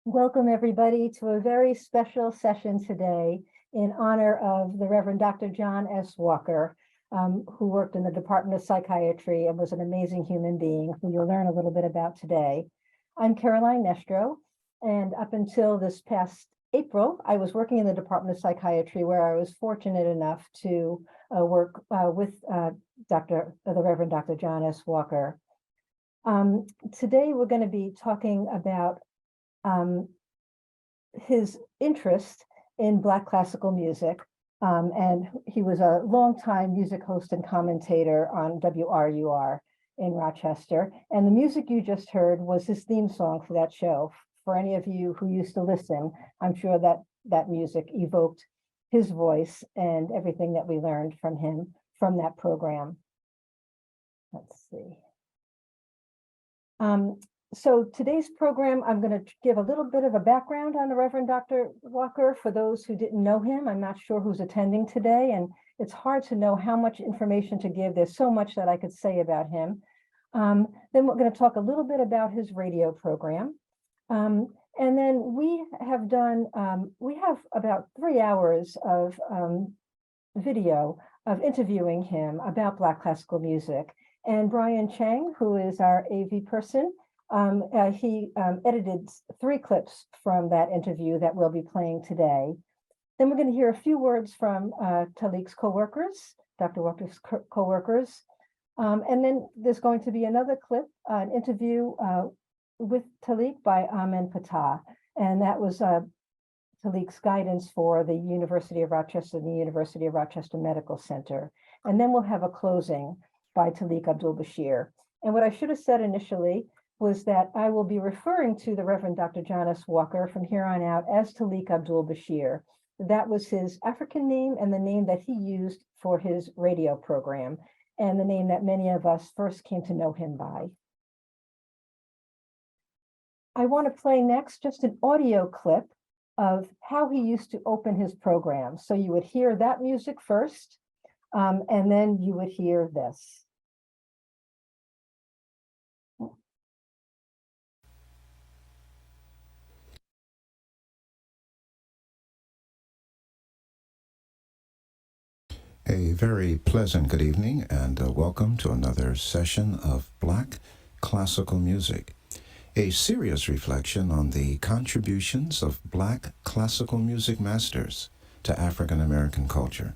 Welcome, everybody, to a very special session today in honor of the Reverend Dr. John S. Walker, who worked in the Department of Psychiatry and was an amazing human being who you'll learn a little bit about today. I'm Caroline Nestro, and up until this past April, I was working in the Department of Psychiatry, where I was fortunate enough to work with the Reverend Dr. John S. Walker. Today, we're going to be talking about his interest in Black classical music. And he was a longtime music host and commentator on WRUR in Rochester. And the music you just heard was his theme song for that show. For any of you who used to listen, I'm sure that that music evoked his voice and everything that we learned from him from that program. Let's see. So today's program, I'm going to give a little bit of a background on the Reverend Dr. Walker for those who didn't know him. I'm not sure who's attending today, and it's hard to know how much information to give. There's so much that I could say about him. Then we're going to talk a little bit about his radio program. And then we have about 3 hours of video of interviewing him about Black classical music. And Brian Chang, who is our AV person, he edited 3 clips from that interview that we'll be playing today. Then we're going to hear a few words from Talik's co-workers, Dr. Walker's co-workers. And then there's going to be another clip, an interview with Talik by Amen Patah. And that was Talik's guidance for the University of Rochester and the University of Rochester Medical Center. And then we'll have a closing by Talik Abdul-Bashir. And what I should have said initially was that I will be referring to the Reverend Dr. John S. Walker from here on out as Talik Abdul-Bashir. That was his African name and the name that he used for his radio program, and the name that many of us first came to know him by. I want to play next just an audio clip of how he used to open his program. So you would hear that music first, and then you would hear this. A very pleasant good evening and welcome to another session of Black Classical Music, a serious reflection on the contributions of Black classical music masters to African American culture.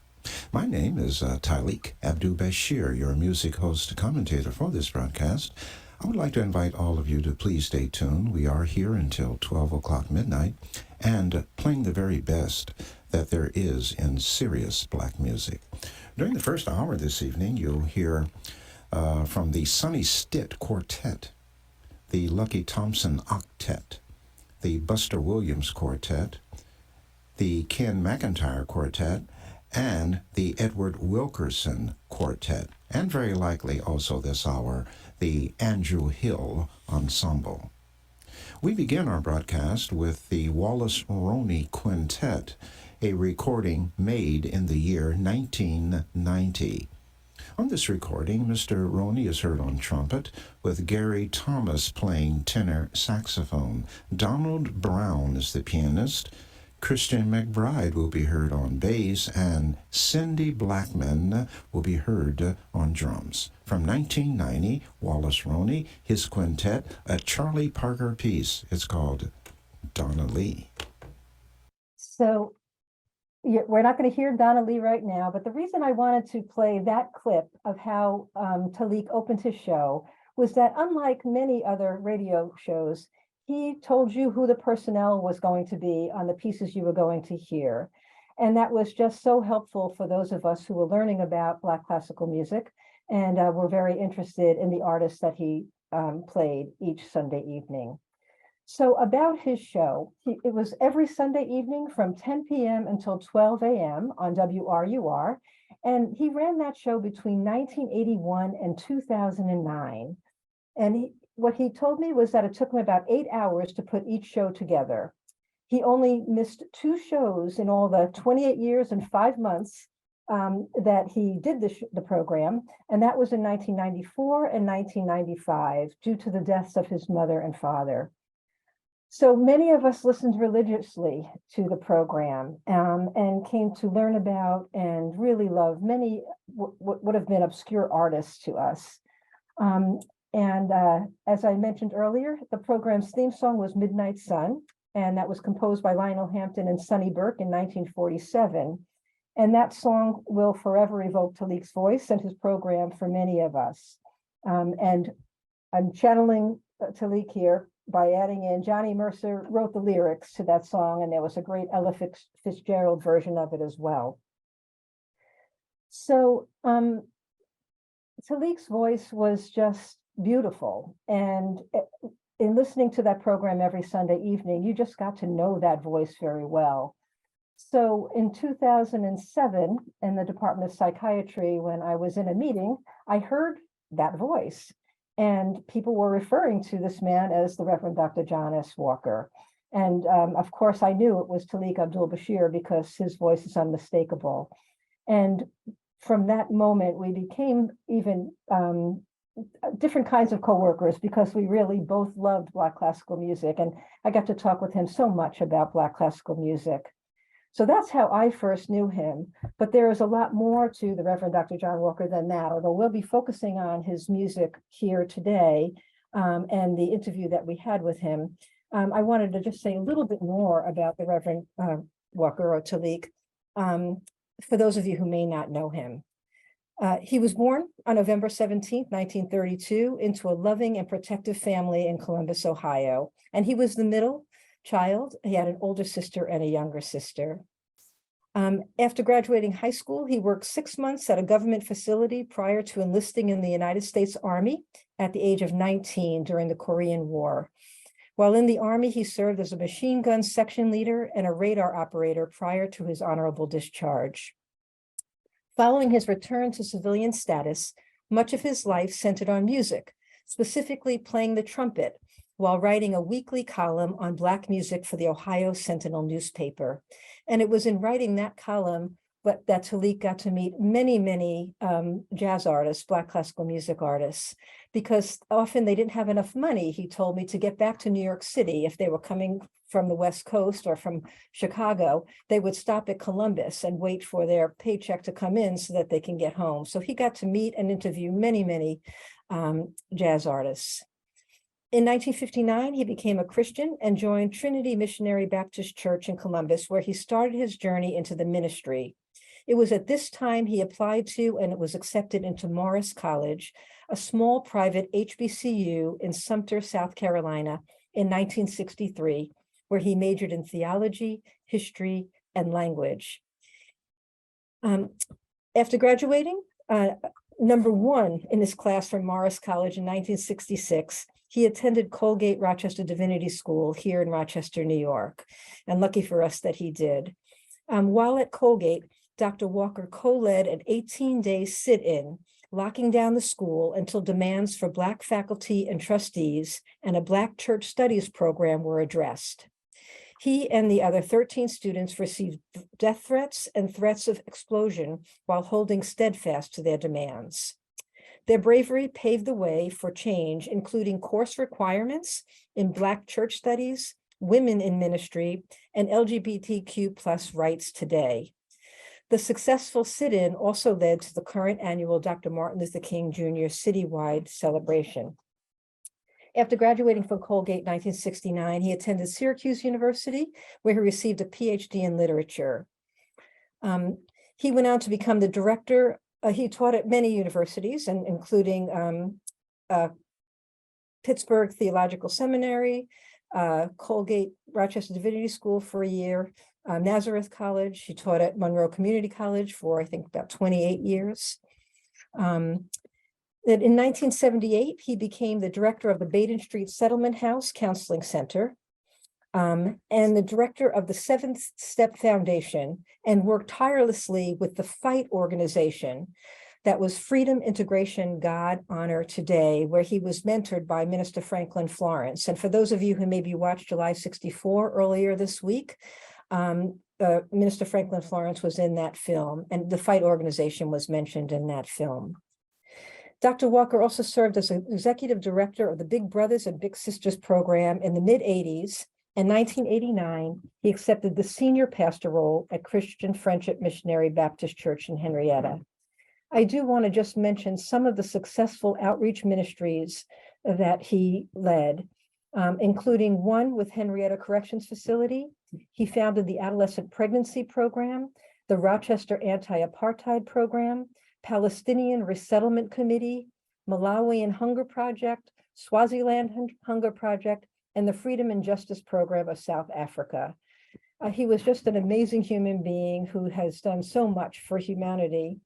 My name is Talik Abdul-Bashir, your music host commentator for this broadcast. I would like to invite all of you to please stay tuned. We are here until 12 o'clock midnight and playing the very best that there is in serious Black music. During the first hour this evening, you'll hear from the Sonny Stitt Quartet, the Lucky Thompson Octet, the Buster Williams Quartet, the Ken McIntyre Quartet, and the Edward Wilkerson Quartet, and very likely also this hour, the Andrew Hill Ensemble. We begin our broadcast with the Wallace Roney Quintet, a recording made in the year 1990. On this recording, Mr. Roney is heard on trumpet, with Gary Thomas playing tenor saxophone. Donald Brown is the pianist. Christian McBride will be heard on bass, and Cindy Blackman will be heard on drums. From 1990, Wallace Roney, his quintet, a Charlie Parker piece. It's called Donna Lee. So we're not going to hear Donna Lee right now, but the reason I wanted to play that clip of how Talik opened his show was that, unlike many other radio shows, he told you who the personnel was going to be on the pieces you were going to hear. And that was just so helpful for those of us who were learning about Black classical music and were very interested in the artists that he played each Sunday evening. So about his show, it was every Sunday evening from 10 p.m. until 12 a.m. on WRUR. And he ran that show between 1981 and 2009. And what he told me was that it took him about 8 hours to put each show together. He only missed 2 shows in all the 28 years and 5 months that he did the program, and that was in 1994 and 1995 due to the deaths of his mother and father. So many of us listened religiously to the program and came to learn about and really love many what would have been obscure artists to us. Um, as I mentioned earlier, the program's theme song was Midnight Sun, and that was composed by Lionel Hampton and Sonny Burke in 1947. And that song will forever evoke Taliq's voice and his program for many of us. And I'm channeling Taliq here by adding in Johnny Mercer wrote the lyrics to that song, and there was a great Ella Fitzgerald version of it as well. So Taliq's voice was just beautiful. And in listening to that program every Sunday evening, you just got to know that voice very well. So in 2007, in the Department of Psychiatry, when I was in a meeting, I heard that voice. And people were referring to this man as the Reverend Dr. John S. Walker. And of course, I knew it was Taliq Abdul-Bashir because his voice is unmistakable. And from that moment, we became even different kinds of co-workers because we really both loved Black classical music. And I got to talk with him so much about Black classical music. So that's how I first knew him. But there is a lot more to the Reverend Dr. John Walker than that, although we'll be focusing on his music here today and the interview that we had with him. I wanted to just say a little bit more about the Reverend Walker or Taliq for those of you who may not know him. He was born on November 17th, 1932, into a loving and protective family in Columbus, Ohio. And he was the middle child. He had an older sister and a younger sister. After graduating high school, he worked 6 months at a government facility prior to enlisting in the United States Army at the age of 19 during the Korean War. While in the Army, he served as a machine gun section leader and a radar operator prior to his honorable discharge. Following his return to civilian status, much of his life centered on music, specifically playing the trumpet, while writing a weekly column on Black music for the Ohio Sentinel newspaper. And it was in writing that column that Taliq got to meet many jazz artists, Black classical music artists, because often they didn't have enough money, he told me, to get back to New York City. If they were coming from the West Coast or from Chicago, they would stop at Columbus and wait for their paycheck to come in so that they can get home. So he got to meet and interview many jazz artists. In 1959, he became a Christian and joined Trinity Missionary Baptist Church in Columbus, where he started his journey into the ministry. It was at this time he applied to and was accepted into Morris College, a small private HBCU in Sumter, South Carolina, in 1963, where he majored in theology, history, and language. After graduating, number one in his class from Morris College in 1966, he attended Colgate Rochester Divinity School here in Rochester, New York, and lucky for us that he did. While at Colgate, Dr. Walker co-led an 18-day sit-in, locking down the school until demands for Black faculty and trustees and a Black church studies program were addressed. He and the other 13 students received death threats and threats of explosion while holding steadfast to their demands. Their bravery paved the way for change, including course requirements in Black church studies, women in ministry, and LGBTQ+ rights today. The successful sit-in also led to the current annual Dr. Martin Luther King Jr. citywide celebration. After graduating from Colgate in 1969, he attended Syracuse University, where he received a Ph.D. in literature. He went on to become the director. He taught at many universities, including Pittsburgh Theological Seminary, Colgate Rochester Divinity School for a year, Nazareth College. He taught at Monroe Community College for, I think, about 28 years. Then in 1978, he became the director of the Baden Street Settlement House Counseling Center and the director of the Seventh Step Foundation, and worked tirelessly with the FIGHT organization that was Freedom, Integration, God, Honor Today, where he was mentored by Minister Franklin Florence. And for those of you who maybe watched July 64 earlier this week, Minister Franklin Florence was in that film, and the FIGHT organization was mentioned in that film. Dr. Walker also served as an executive director of the Big Brothers and Big Sisters program in the mid-'80s In 1989, he accepted the senior pastor role at Christian Friendship Missionary Baptist Church in Henrietta. I do want to just mention some of the successful outreach ministries that he led, including one with Henrietta Corrections Facility. He founded the Adolescent Pregnancy Program, the Rochester Anti-Apartheid Program, Palestinian Resettlement Committee, Malawian Hunger Project, Swaziland Hunger Project, and the Freedom and Justice Program of South Africa. He was just an amazing human being who has done so much for humanity.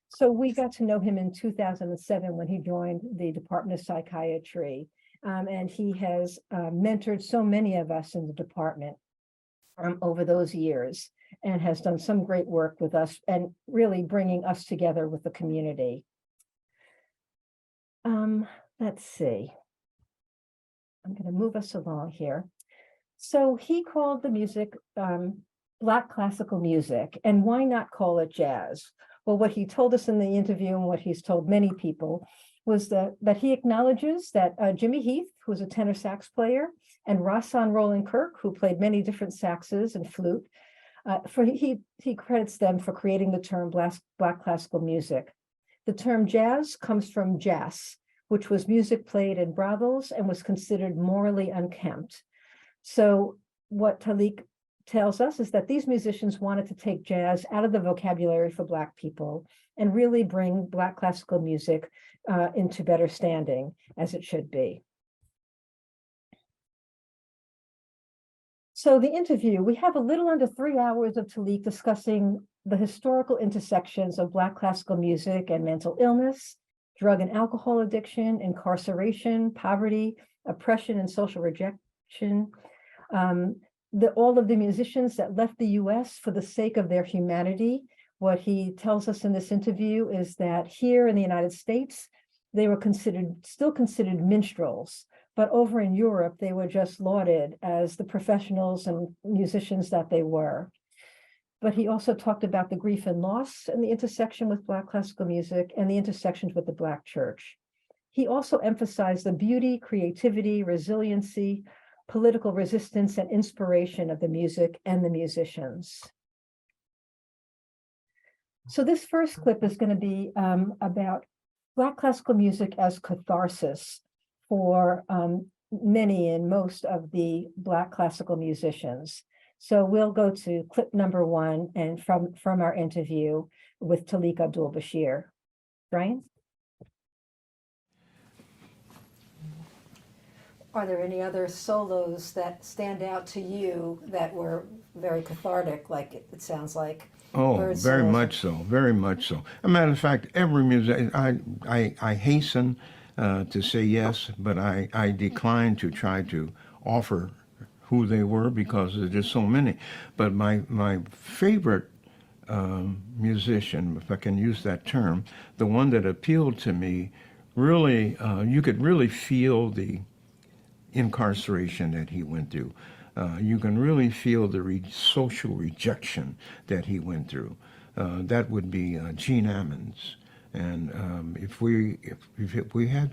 So we got to know him in 2007 when he joined the Department of Psychiatry. And he has mentored so many of us in the department over those years, and has done some great work with us and really bringing us together with the community. Let's see. I'm going to move us along here. So he called the music Black classical music, and why not call it jazz? Well, what he told us in the interview and what he's told many people was that he acknowledges that Jimmy Heath, who was a tenor sax player, and Rahsaan Roland Kirk, who played many different saxes and flute, he credits them for creating the term Black classical music. The term jazz comes from jas, which was music played in brothels and was considered morally unkempt. So what Talik tells us is that these musicians wanted to take jazz out of the vocabulary for Black people and really bring Black classical music into better standing, as it should be. So the interview, we have a little under 3 hours of Talik discussing the historical intersections of Black classical music and mental illness, drug and alcohol addiction, incarceration, poverty, oppression, and social rejection. All of the musicians that left the US for the sake of their humanity. What he tells us in this interview is that here in the United States, they were still considered minstrels, but over in Europe, they were just lauded as the professionals and musicians that they were. But he also talked about the grief and loss and the intersection with Black classical music and the intersections with the Black church. He also emphasized the beauty, creativity, resiliency, political resistance, and inspiration of the music and the musicians. So this first clip is going to be about Black classical music as catharsis for many and most of the Black classical musicians. So we'll go to clip number 1 and from our interview with Talik Abdul-Bashir. Brian? Are there any other solos that stand out to you that were very cathartic, like it sounds like? Oh, very much so, very much so. As a matter of fact, every music, I hasten to say yes, but I decline to try to offer who they were because there's just so many. But my favorite musician, if I can use that term, the one that appealed to me, really, you could really feel the incarceration that he went through. You can really feel the social rejection that he went through. That would be Gene Ammons. And if we had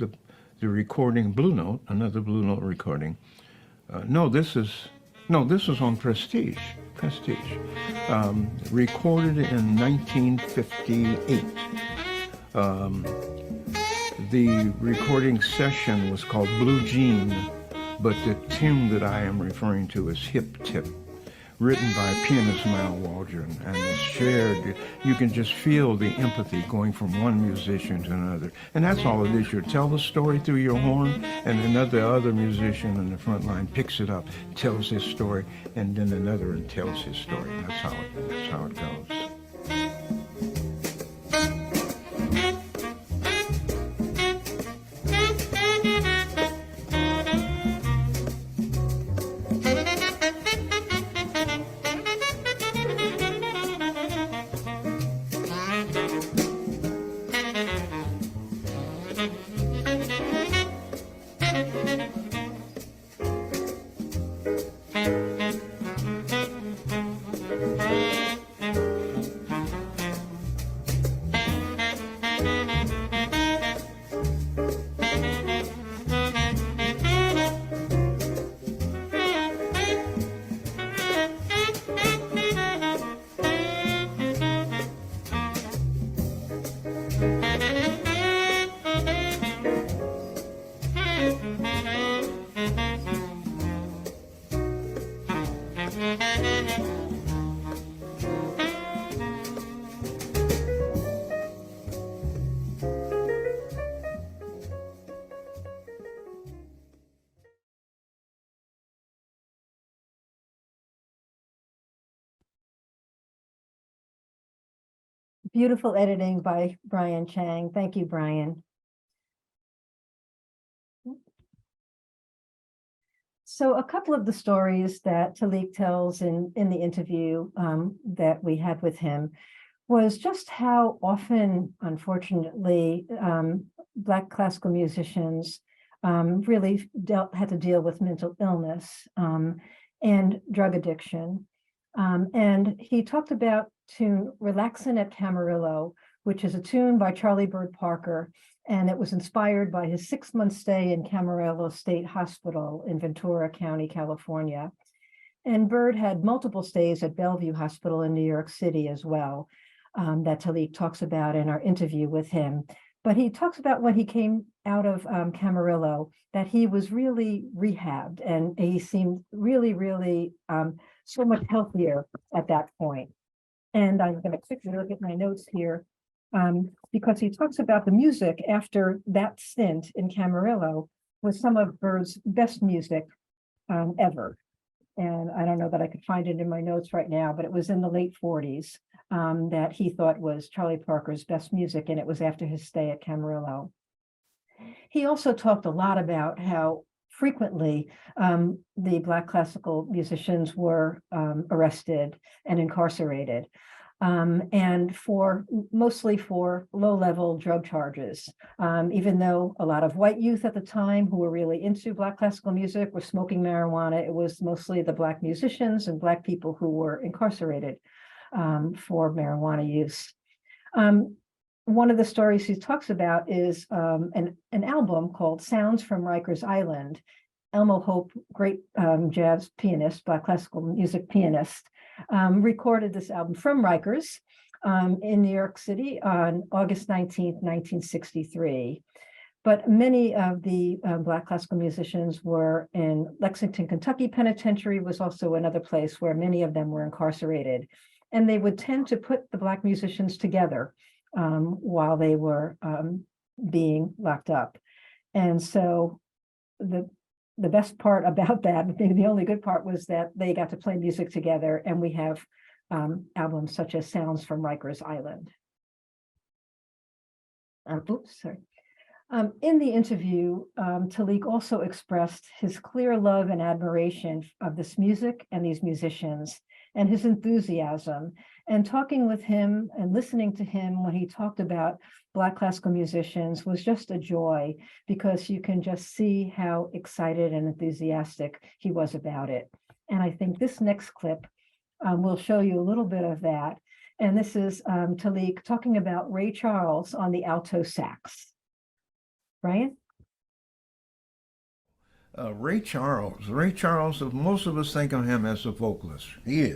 the recording, Blue Note, another Blue Note recording. This was on Prestige. Recorded in 1958. The recording session was called Blue Jean, but the tune that I am referring to is Hip Tip, written by pianist Mal Waldron, and it's shared. You can just feel the empathy going from one musician to another. And that's all it is. You tell the story through your horn, and the other musician in the front line picks it up, tells his story, and then another one tells his story. That's how it goes. Beautiful editing by Brian Chang. Thank you, Brian. So a couple of the stories that Talik tells in the interview that we had with him was just how often, unfortunately, Black classical musicians really had to deal with mental illness and drug addiction. And he talked about tune Relaxin' at Camarillo, which is a tune by Charlie Bird Parker, and it was inspired by his 6-month stay in Camarillo State Hospital in Ventura County, California. And Bird had multiple stays at Bellevue Hospital in New York City as well, that Talik talks about in our interview with him. But he talks about when he came out of Camarillo, that he was really rehabbed and he seemed really, really so much healthier at that point. And I'm going to quickly look at my notes here because he talks about the music after that stint in Camarillo was some of Bird's best music ever. And I don't know that I could find it in my notes right now, but it was in the late 40s that he thought was Charlie Parker's best music, and it was after his stay at Camarillo. He also talked a lot about how frequently the Black classical musicians were arrested and incarcerated, and mostly for low-level drug charges. Even though a lot of white youth at the time who were really into Black classical music were smoking marijuana, it was mostly the Black musicians and Black people who were incarcerated for marijuana use. One of the stories he talks about is an album called Sounds from Rikers Island. Elmo Hope, great jazz pianist, Black classical music pianist, recorded this album from Rikers in New York City on August 19th, 1963. But many of the Black classical musicians were in Lexington, Kentucky Penitentiary was also another place where many of them were incarcerated. And they would tend to put the Black musicians together while they were being locked up. And so the best part about that, maybe the only good part, was that they got to play music together, and we have albums such as Sounds from Rikers Island. In the interview, Talik also expressed his clear love and admiration of this music and these musicians, and his enthusiasm. And talking with him and listening to him when he talked about Black classical musicians was just a joy, because you can just see how excited and enthusiastic he was about it. And I think this next clip will show you a little bit of that. And this is Talik talking about Ray Charles on the alto sax. Brian? Ray Charles, most of us think of him as a vocalist. He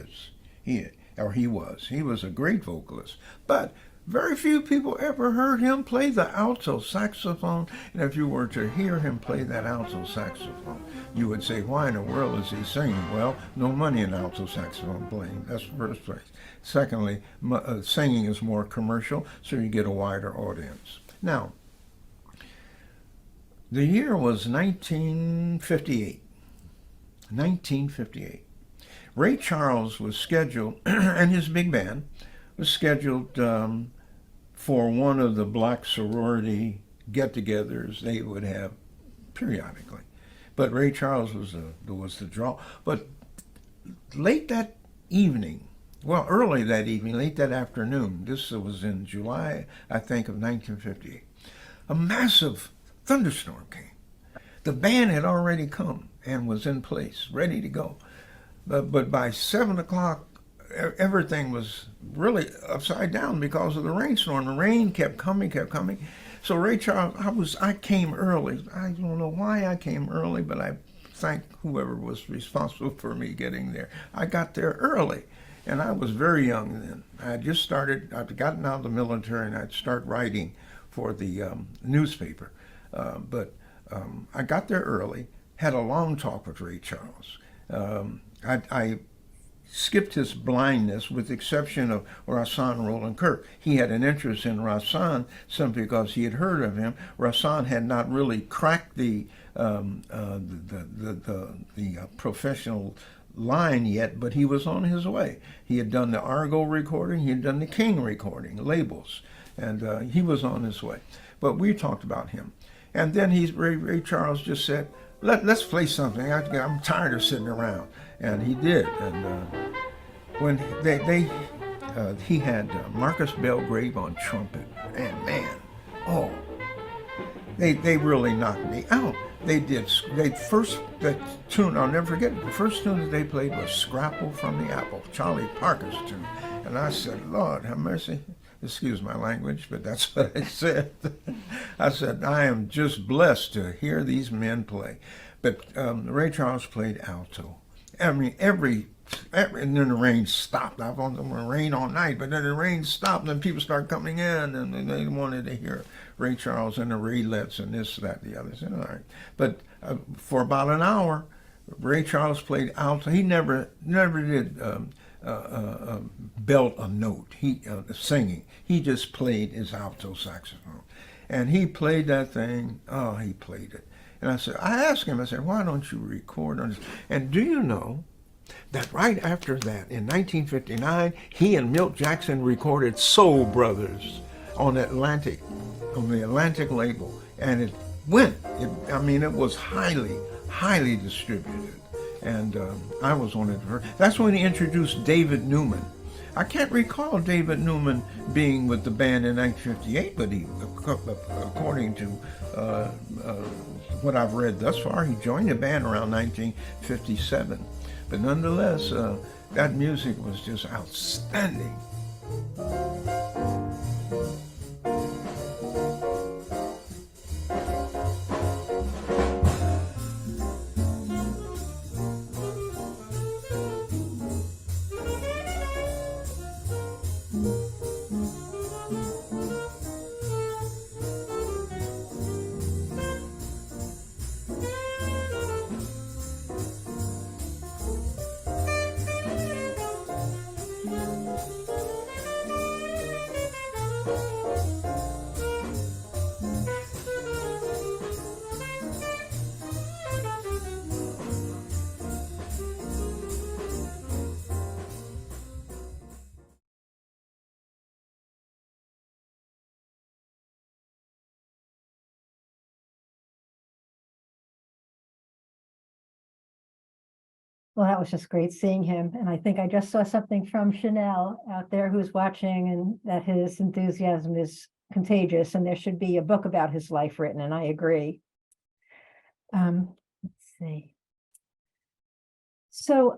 was. He was a great vocalist. But very few people ever heard him play the alto saxophone. And if you were to hear him play that alto saxophone, you would say, why in the world is he singing? Well, no money in alto saxophone playing. That's the first place. Secondly, singing is more commercial, so you get a wider audience. Now, the year was 1958. 1958. Ray Charles was scheduled, and his big band was scheduled for one of the Black sorority get-togethers they would have periodically. But Ray Charles was the draw. But late that evening, well, early that evening, late that afternoon, this was in July, I think, of 1958, a massive thunderstorm came. The band had already come and was in place, ready to go. But by 7 o'clock, everything was really upside down because of the rainstorm. The rain kept coming. So Ray Charles, I came early. I don't know why I came early, but I thank whoever was responsible for me getting there. I got there early, and I was very young then. I'd gotten out of the military, and I'd start writing for the newspaper. But I got there early, had a long talk with Ray Charles. I skipped his blindness with the exception of Rahsaan Roland Kirk. He had an interest in Rahsaan simply because he had heard of him. Rahsaan had not really cracked the professional line yet, but he was on his way. He had done the Argo recording, he had done the King recording, labels, and he was on his way. But we talked about him. And then Ray Charles just said, let's play something. I'm tired of sitting around. And he did. And when he had Marcus Belgrave on trumpet, and man, oh, they really knocked me out. The tune, I'll never forget it, the first tune that they played was Scrapple from the Apple, Charlie Parker's tune. And I said, Lord, have mercy. Excuse my language, but that's what I said. I said, I am just blessed to hear these men play. But Ray Charles played alto. I mean, and then the rain stopped. I thought it would rain all night, but then the rain stopped, and then people started coming in, and they wanted to hear Ray Charles and the Raelettes and this, that, the other. I said, all right. But for about an hour, Ray Charles played alto. He never did belt a note. Singing. He just played his alto saxophone, and he played that thing. Oh, he played it. And I asked him. I said, why don't you record on this? And do you know that right after that, in 1959, he and Milt Jackson recorded Soul Brothers on the Atlantic label, and it went. It was highly distributed, and I was on it. That's when he introduced David Newman. I can't recall David Newman being with the band in 1958, but he, according to what I've read thus far, he joined the band around 1957. But nonetheless, that music was just outstanding. Well, that was just great seeing him. And I think I just saw something from Chanel out there who's watching, and that his enthusiasm is contagious, and there should be a book about his life written, and I agree. Let's see. So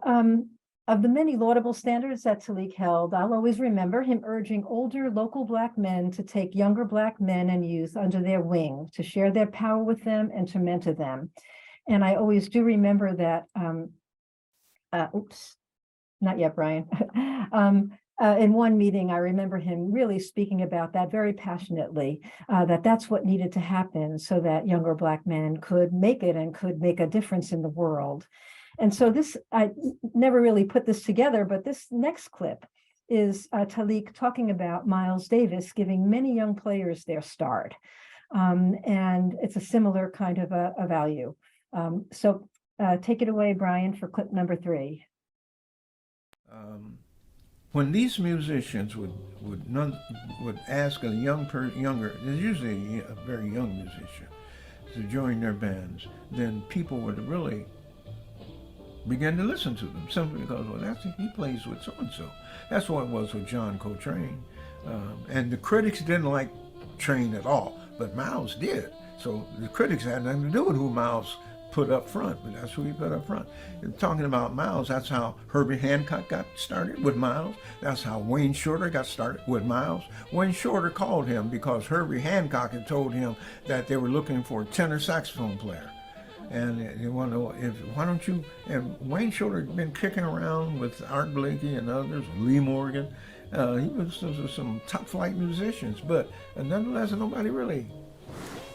of the many laudable standards that Talik held, I'll always remember him urging older local Black men to take younger Black men and youth under their wing, to share their power with them and to mentor them. And I always do remember that oops, not yet, Brian. In one meeting, I remember him really speaking about that very passionately, that's what needed to happen so that younger Black men could make it and could make a difference in the world. And so this, I never really put this together, but this next clip is Talik talking about Miles Davis giving many young players their start. And it's a similar kind of a value. So take it away, Brian, for clip number 3. When these musicians would ask a younger, there's usually a very young musician, to join their bands, then people would really begin to listen to them simply because, well, he plays with so-and-so. That's what it was with John Coltrane. And the critics didn't like Train at all, but Miles did. So the critics had nothing to do with who Miles put up front, but that's who he put up front. And talking about Miles, that's how Herbie Hancock got started, with Miles. That's how Wayne Shorter got started, with Miles. Wayne Shorter called him because Herbie Hancock had told him that they were looking for a tenor saxophone player. And you want to know, why don't you, and Wayne Shorter had been kicking around with Art Blakey and others, Lee Morgan. He was some top flight musicians, but nonetheless, nobody really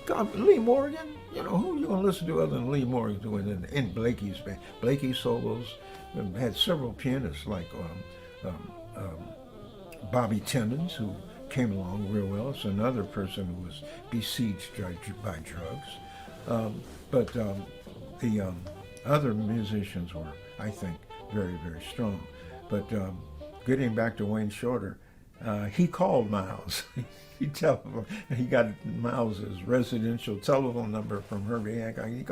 got Lee Morgan. You know, who are you going to listen to other than Lee Morgan doing in Blakey's band? Blakey solos, had several pianists like Bobby Timmons, who came along real well. It's another person who was besieged by drugs. But the other musicians were, I think, very, very strong. But getting back to Wayne Shorter, he called Miles. He got Miles's residential telephone number from Herbie Hancock. He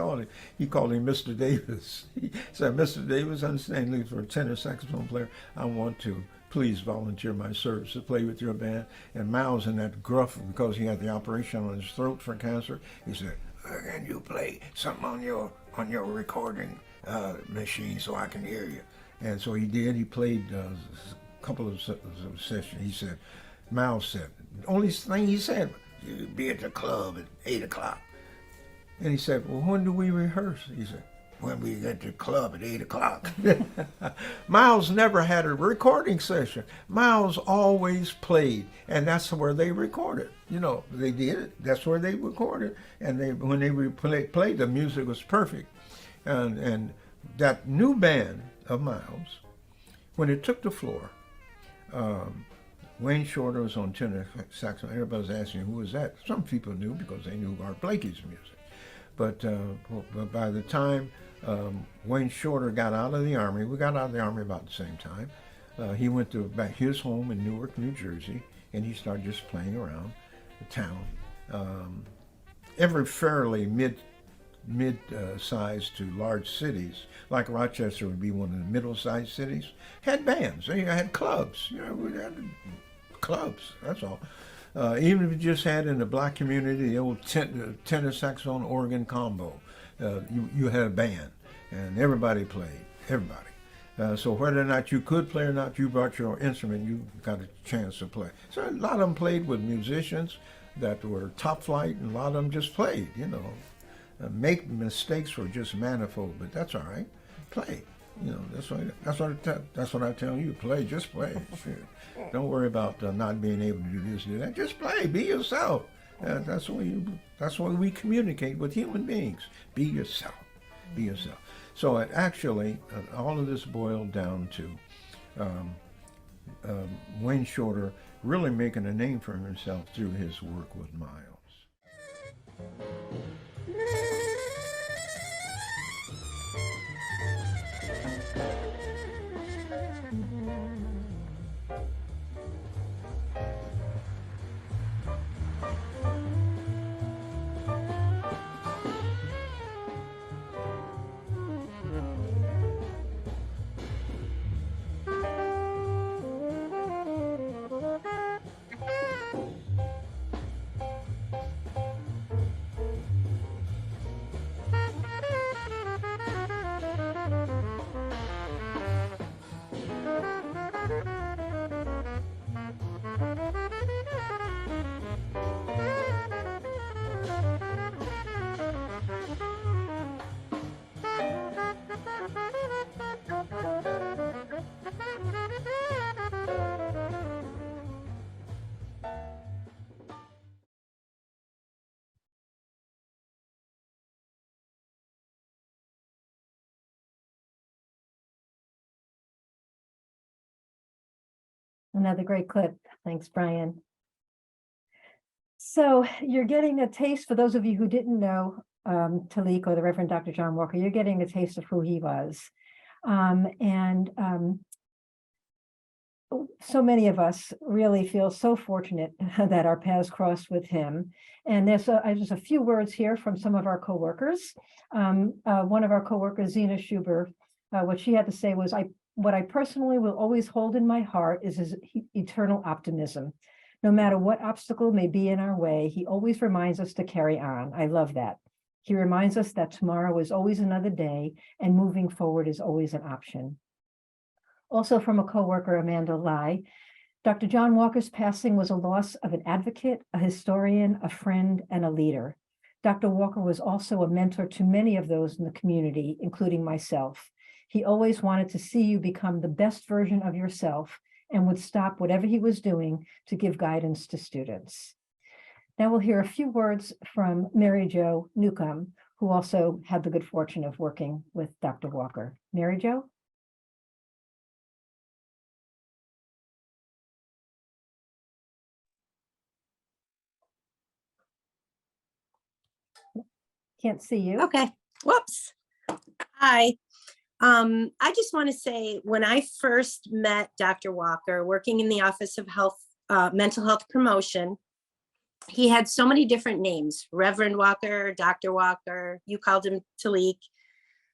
called him Mr. Davis. He said, "Mr. Davis, I understand you're for a tenor saxophone player. I want to please volunteer my service to play with your band." And Miles, in that gruff, because he had the operation on his throat for cancer, he said, "Can you play something on your recording machine so I can hear you?" And so he did. He played a couple of sessions. He said, Miles said, the only thing he said, "You'd be at the club at 8 o'clock. And he said, "Well, when do we rehearse?" He said, "When we get to the club at 8 o'clock. Miles never had a recording session. Miles always played, and that's where they recorded. You know, they did it. That's where they recorded. And when they played, the music was perfect. And that new band of Miles, when it took the floor, Wayne Shorter was on tenor saxophone. Everybody was asking, who was that? Some people knew because they knew Art Blakey's music. But by the time Wayne Shorter got out of the Army, we got out of the Army about the same time, he went to back his home in Newark, New Jersey, and he started just playing around the town. Every fairly mid-sized to large cities, like Rochester would be one of the middle-sized cities, had bands. They had clubs. You know, we had clubs, that's all. Even if you just had in the black community the old tenor saxophone organ combo, you had a band, and everybody played, everybody. So whether or not you could play or not, you brought your instrument, you got a chance to play. So a lot of them played with musicians that were top flight, and a lot of them just played, you know. Make mistakes were just manifold, but that's all right. Play, you know. That's what I tell you. Play, just play. Sure. Don't worry about not being able to do this, do that. Just play. Be yourself. That's why we communicate with human beings. Be yourself. Be yourself. So it actually, all of this boiled down to Wayne Shorter really making a name for himself through his work with Miles. Another great clip. Thanks, Brian. So you're getting a taste, for those of you who didn't know Talik or the Reverend Dr. John Walker, you're getting a taste of who he was. So many of us really feel so fortunate that our paths crossed with him. And there's just a few words here from some of our coworkers. One of our coworkers, Zena Schuber, what she had to say was, what I personally will always hold in my heart is his eternal optimism. No matter what obstacle may be in our way, he always reminds us to carry on. I love that. He reminds us that tomorrow is always another day and moving forward is always an option. Also from a coworker, Amanda Lai, Dr. John Walker's passing was a loss of an advocate, a historian, a friend, and a leader. Dr. Walker was also a mentor to many of those in the community, including myself. He always wanted to see you become the best version of yourself and would stop whatever he was doing to give guidance to students. Now we'll hear a few words from Mary Jo Newcomb, who also had the good fortune of working with Dr. Walker. Mary Jo? Can't see you. Okay, whoops. Hi, I just want to say, when I first met Dr. Walker, working in the Office of Mental Health Promotion, he had so many different names: Reverend Walker, Dr. Walker, you called him Talik.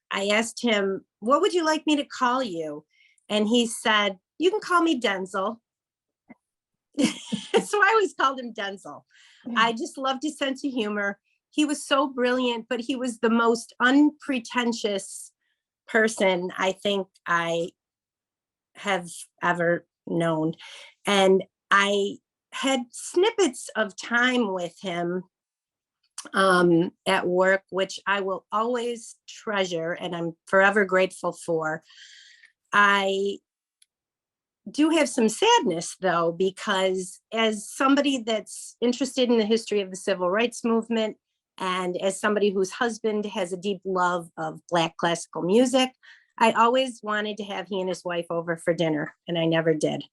I asked him, what would you like me to call you? And he said, you can call me Denzel. So I always called him Denzel. I just loved his sense of humor. He was so brilliant, but he was the most unpretentious person I think I have ever known. And I had snippets of time with him at work, which I will always treasure and I'm forever grateful for. I do have some sadness, though, because as somebody that's interested in the history of the civil rights movement, and as somebody whose husband has a deep love of Black classical music, I always wanted to have he and his wife over for dinner, and I never did.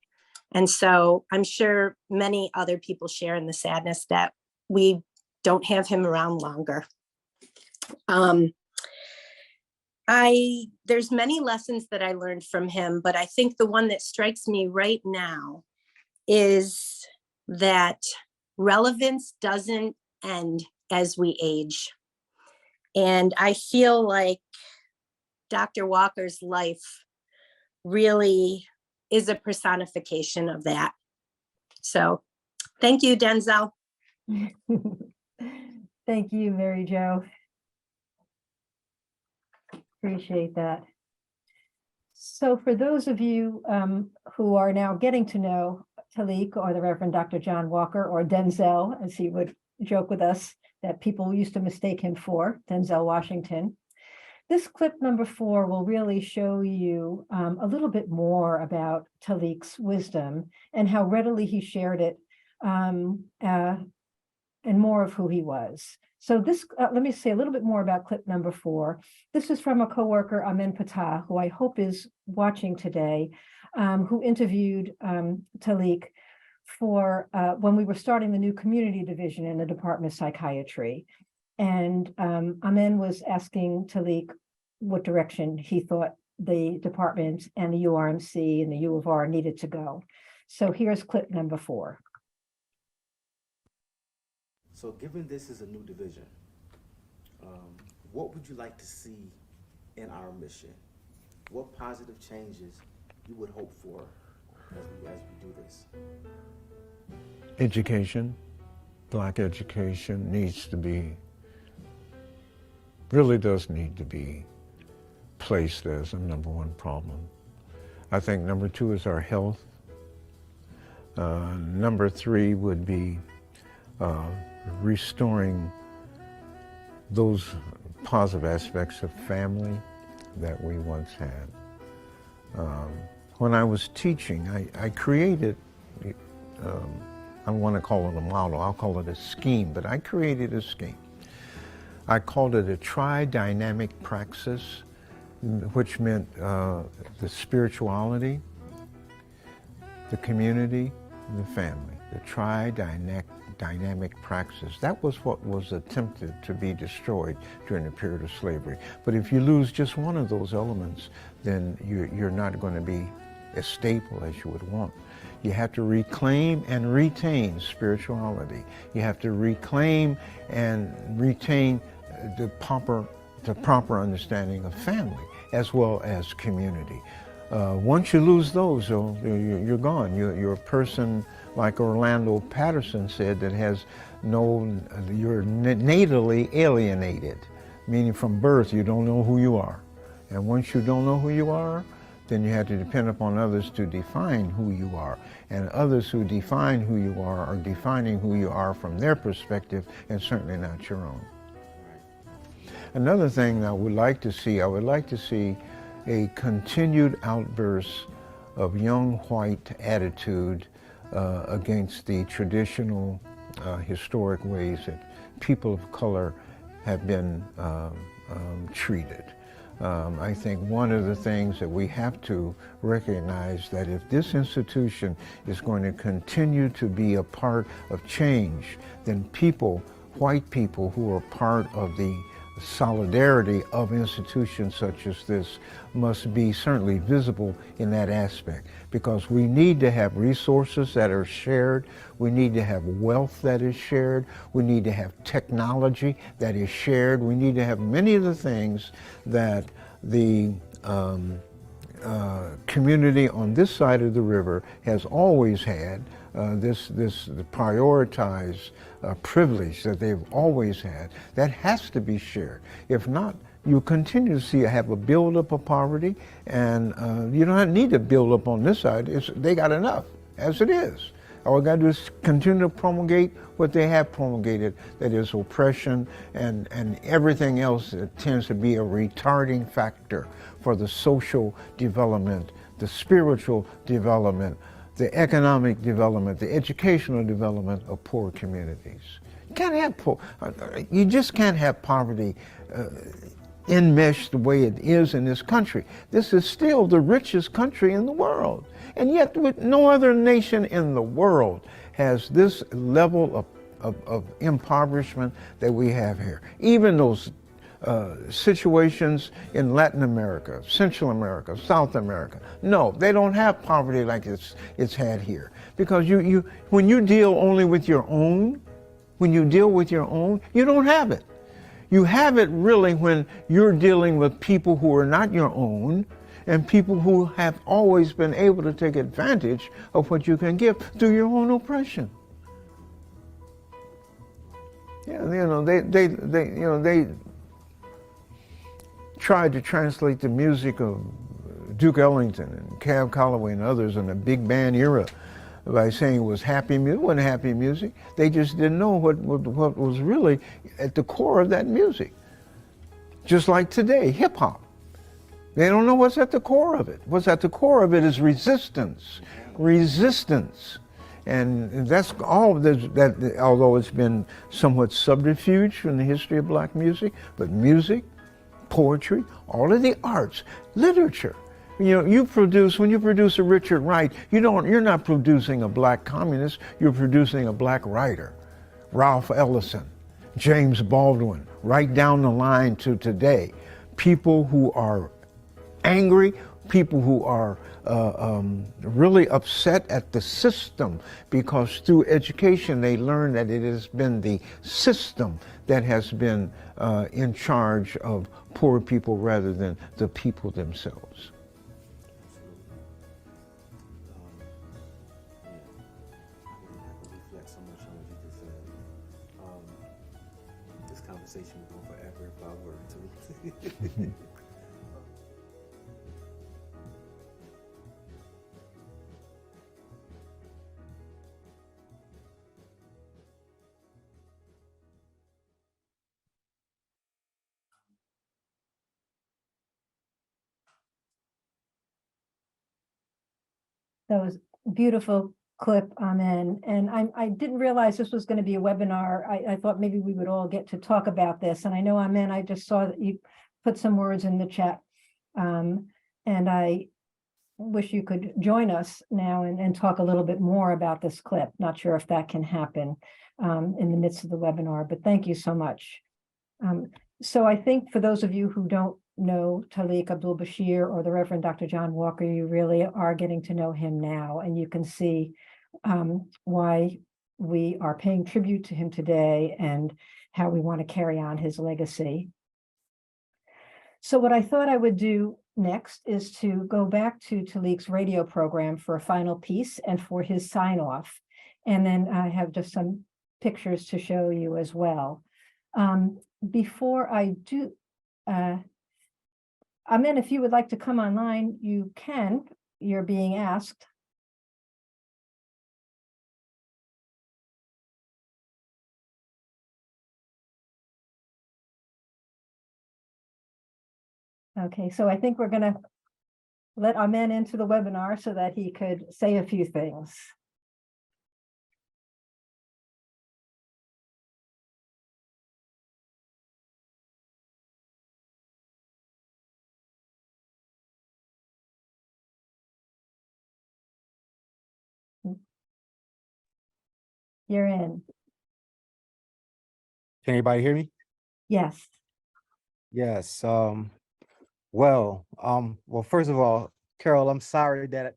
And so I'm sure many other people share in the sadness that we don't have him around longer. There's many lessons that I learned from him, but I think the one that strikes me right now is that relevance doesn't end as we age. And I feel like Dr. Walker's life really is a personification of that. So thank you, Denzel. Thank you, Mary Jo. Appreciate that. So for those of you who are now getting to know Talik, or the Reverend Dr. John Walker, or Denzel, as he would joke with us that people used to mistake him for, Denzel Washington, this clip number 4 will really show you a little bit more about Talik's wisdom and how readily he shared it, and more of who he was. So this, let me say a little bit more about clip number 4. This is from a coworker, Amen Patah, who I hope is watching today, who interviewed Talik for when we were starting the new community division in the Department of Psychiatry. And Amen was asking Talik what direction he thought the department and the URMC and the U of R needed to go. So here's clip number 4. So given this is a new division, what would you like to see in our mission? What positive changes you would hope for as we do this? Education, Black education really does need to be placed as a #1 problem. I think number 2 is our health. Number 3 would be restoring those positive aspects of family that we once had. When I was teaching, I created, I don't want to call it a model, I'll call it a scheme, but I created a scheme. I called it a tri-dynamic praxis, which meant the spirituality, the community, and the family, the tri-dynamic praxis. That was what was attempted to be destroyed during the period of slavery. But if you lose just one of those elements, then you're not going to be as stable as you would want. You have to reclaim and retain spirituality. You have to reclaim and retain the proper understanding of family as well as community. Once you lose those, you're gone. You're a person, like Orlando Patterson said, that has you're natally alienated, meaning from birth you don't know who you are. And once you don't know who you are, then you have to depend upon others to define who you are. And others who define who you are defining who you are from their perspective, and certainly not your own. Another thing I would like to see a continued outburst of young white attitude against the traditional historic ways that people of color have been treated. I think one of the things that we have to recognize that if this institution is going to continue to be a part of change, then white people who are part of the solidarity of institutions such as this must be certainly visible in that aspect, because we need to have resources that are shared, we need to have wealth that is shared, we need to have technology that is shared, we need to have many of the things that the community on this side of the river has always had, this prioritized privilege that they've always had, that has to be shared. If not, you continue to have a buildup of poverty, and you don't need to build up on this side. They got enough as it is. All we got to do is continue to promulgate what they have promulgated, that is oppression and everything else that tends to be a retarding factor for the social development, the spiritual development, the economic development, the educational development of poor communities. You can't have you just can't have poverty enmeshed the way it is in this country. This is still the richest country in the world. And yet no other nation in the world has this level of impoverishment that we have here. Even those situations in Latin America, Central America, South America, no, they don't have poverty like it's had here. Because when you deal only with your own, you don't have it. You have it really when you're dealing with people who are not your own, and people who have always been able to take advantage of what you can give through your own oppression. Yeah, they tried to translate the music of Duke Ellington and Cab Calloway and others in the big band era by saying it was happy music. It wasn't happy music. They just didn't know what was really at the core of that music. Just like today, hip hop. They don't know what's at the core of it. What's at the core of it is resistance. Resistance. And that's all that, although it's been somewhat subterfuge in the history of black music, but music, poetry, all of the arts, literature. When you produce a Richard Wright, you're not producing a black communist, you're producing a black writer. Ralph Ellison, James Baldwin, right down the line to today. People who are angry, people who are really upset at the system, because through education they learn that it has been the system that has been in charge of poor people rather than the people themselves. This conversation would go forever if I were to. That was a beautiful clip, Amen. And I didn't realize this was going to be a webinar. I thought maybe we would all get to talk about this. And I know, Amen, I just saw that you put some words in the chat. And I wish you could join us now and talk a little bit more about this clip. Not sure if that can happen in the midst of the webinar, but thank you so much. So I think for those of you who don't know Taliq Abdul-Bashir or the Reverend Dr. John Walker, you really are getting to know him now, and you can see why we are paying tribute to him today and how we want to carry on his legacy. So what I thought I would do next is to go back to Taliq's radio program for a final piece and for his sign off. And then I have just some pictures to show you as well. Before I do, Amen, if you would like to come online, you can. You're being asked. Okay, so I think we're going to let Amen into the webinar so that he could say a few things. You're in. Can anybody hear me? Yes. Yes. Well, first of all, Carol, I'm sorry that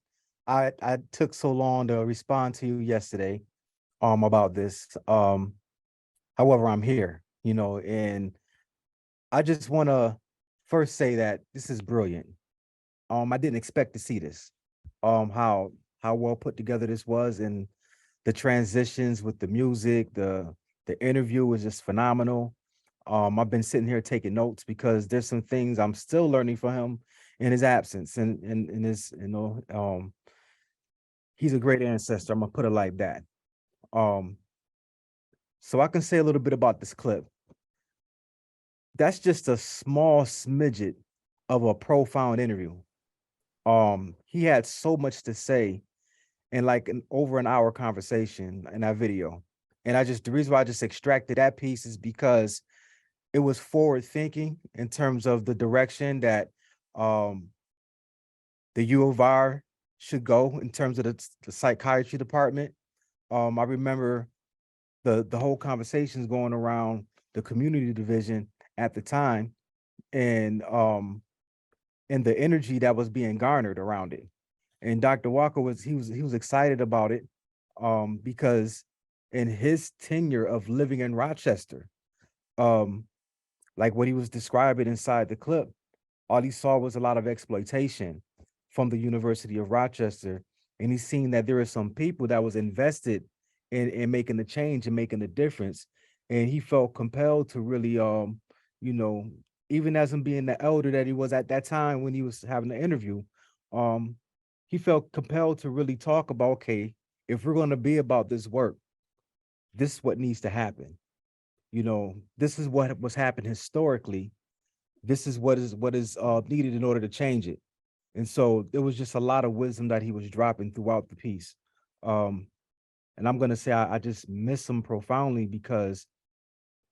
I took so long to respond to you yesterday about this. However, I'm here, and I just want to first say that this is brilliant. I didn't expect to see this. How well put together this was, and the transitions with the music, the interview was just phenomenal. I've been sitting here taking notes because there's some things I'm still learning from him in his absence, and in his, he's a great ancestor. I'm gonna put it like that. Um, so I can say a little bit about this clip. That's just a small smidget of a profound interview. He had so much to say in like an over an hour conversation in that video. And the reason why I just extracted that piece is because it was forward thinking in terms of the direction that um the U of R should go in terms of the psychiatry department. I remember the whole conversations going around the community division at the time, and the energy that was being garnered around it. And Dr. Walker was excited about it because in his tenure of living in Rochester, um, like what he was describing inside the clip, all he saw was a lot of exploitation from the University of Rochester. And he's seen that there are some people that was invested in making the change and making the difference. And he felt compelled to really, you know, even as him being the elder that he was at that time when he was having the interview, um, he felt compelled to really talk about, okay, if we're going to be about this work, this is what needs to happen. This is what was happened historically. This is what is needed in order to change it. And so there was just a lot of wisdom that he was dropping throughout the piece. Um, and I'm gonna say I just miss him profoundly because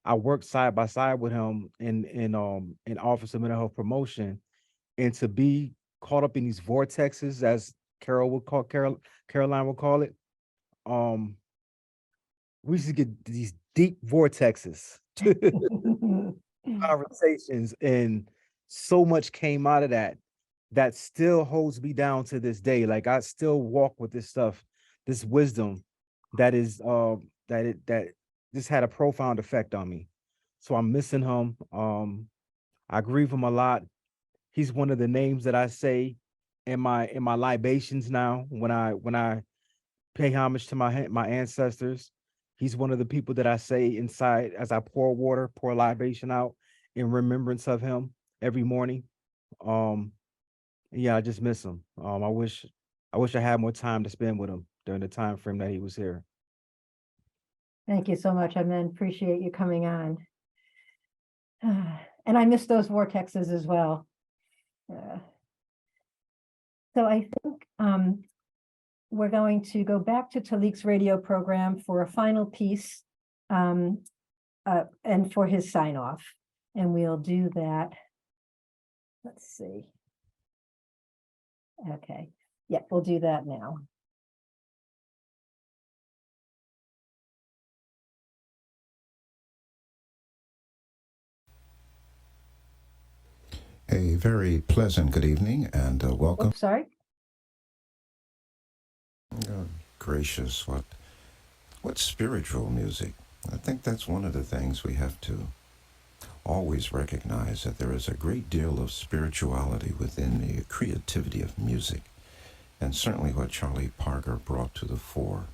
I worked side by side with him in Office of Mental Health Promotion, and to be caught up in these vortexes, as Caroline would call it. Um, we used to get these deep vortexes conversations, and so much came out of that still holds me down to this day. Like I still walk with this stuff, this wisdom that is that just had a profound effect on me. So I'm missing him. I grieve him a lot. He's one of the names that I say in my libations now when I pay homage to my ancestors. He's one of the people that I say inside as I pour libation out in remembrance of him every morning. Um, yeah, I just miss him. I wish I had more time to spend with him during the time frame that he was here. Thank you so much. I appreciate you coming on. And I miss those vortexes as well. So I think we're going to go back to Talik's radio program for a final piece and for his sign off. And we'll do that. Let's see. Okay. Yeah, we'll do that now. A very pleasant good evening and welcome. Oops, sorry. Oh, gracious, what spiritual music. I think that's one of the things we have to always recognize, that there is a great deal of spirituality within the creativity of music, and certainly what Charlie Parker brought to the fore,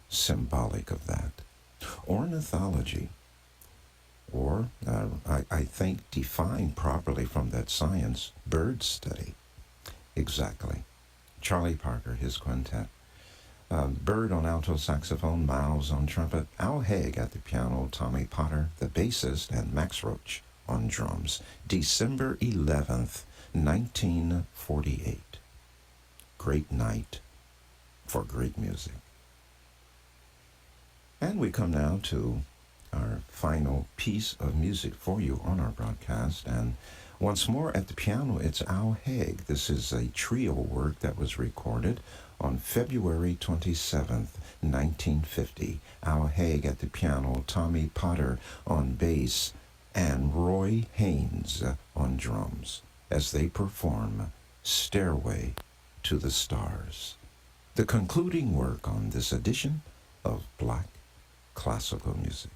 symbolic of that. Ornithology, or I think defined properly from that science, bird study. Exactly. Charlie Parker, his quintet. Bird on alto saxophone, Miles on trumpet, Al Haig at the piano, Tommy Potter, the bassist, and Max Roach on drums. December 11th, 1948. Great night for great music. And we come now to our final piece of music for you on our broadcast. And once more at the piano, it's Al Haig. This is a trio work that was recorded on February 27th, 1950. Al Haig at the piano, Tommy Potter on bass, and Roy Haynes on drums as they perform Stairway to the Stars, the concluding work on this edition of Black Classical Music.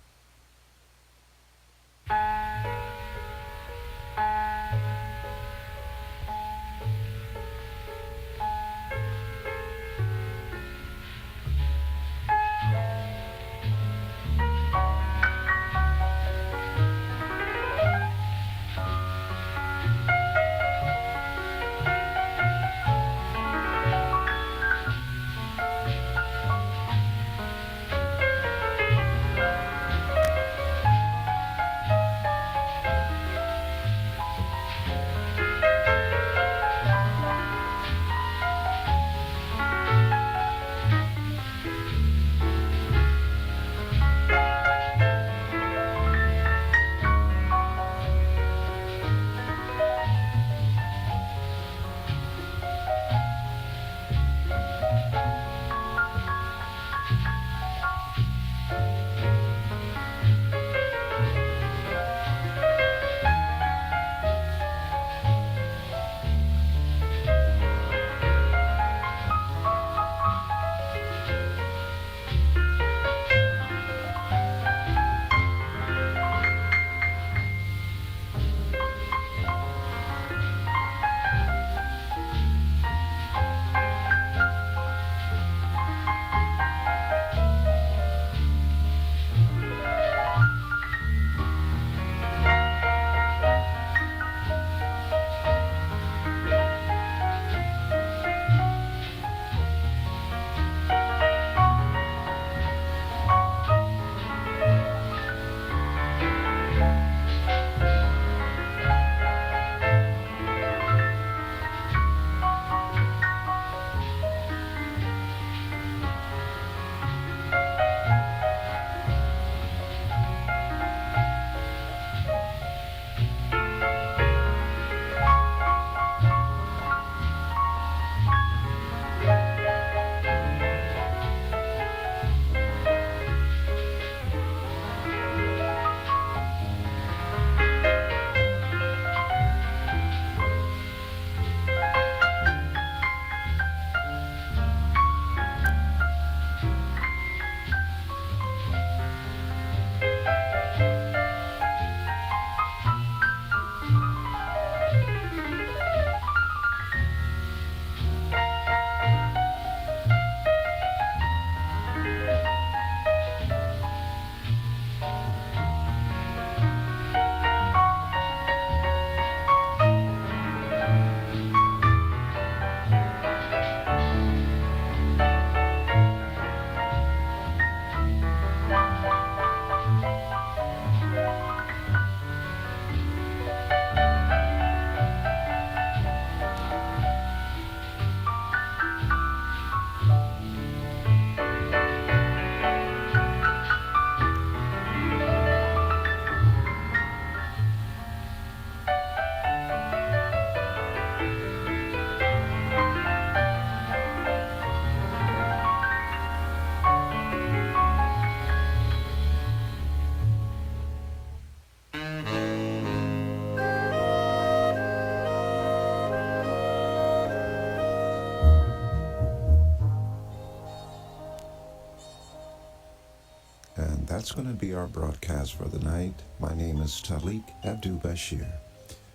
And that's going to be our broadcast for the night. My name is Talik Abdu-Bashir.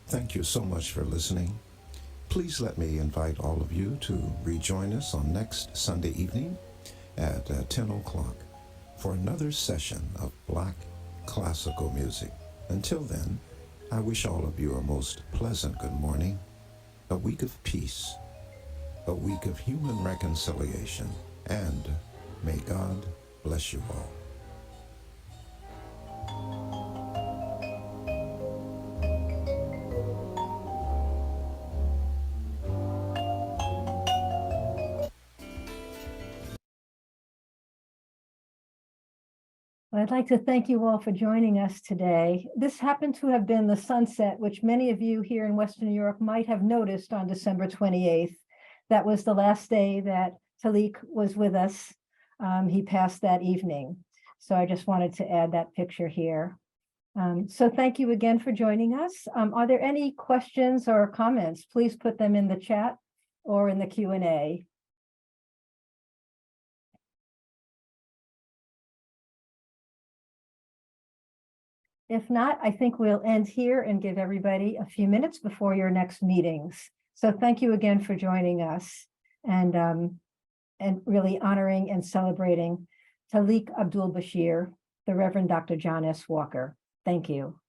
Thank you so much for listening. Please let me invite all of you to rejoin us on next Sunday evening at 10 o'clock for another session of Black Classical Music. Until then, I wish all of you a most pleasant good morning, a week of peace, a week of human reconciliation, and may God bless you all. I'd like to thank you all for joining us today. This happened to have been the sunset, which many of you here in Western New York might have noticed on December 28th. That was the last day that Talik was with us. He passed that evening. So I just wanted to add that picture here. So thank you again for joining us. Are there any questions or comments? Please put them in the chat or in the Q&A. If not, I think we'll end here and give everybody a few minutes before your next meetings. So thank you again for joining us and really honoring and celebrating Talik Abdul Bashir, the Reverend Dr. John S. Walker. Thank you.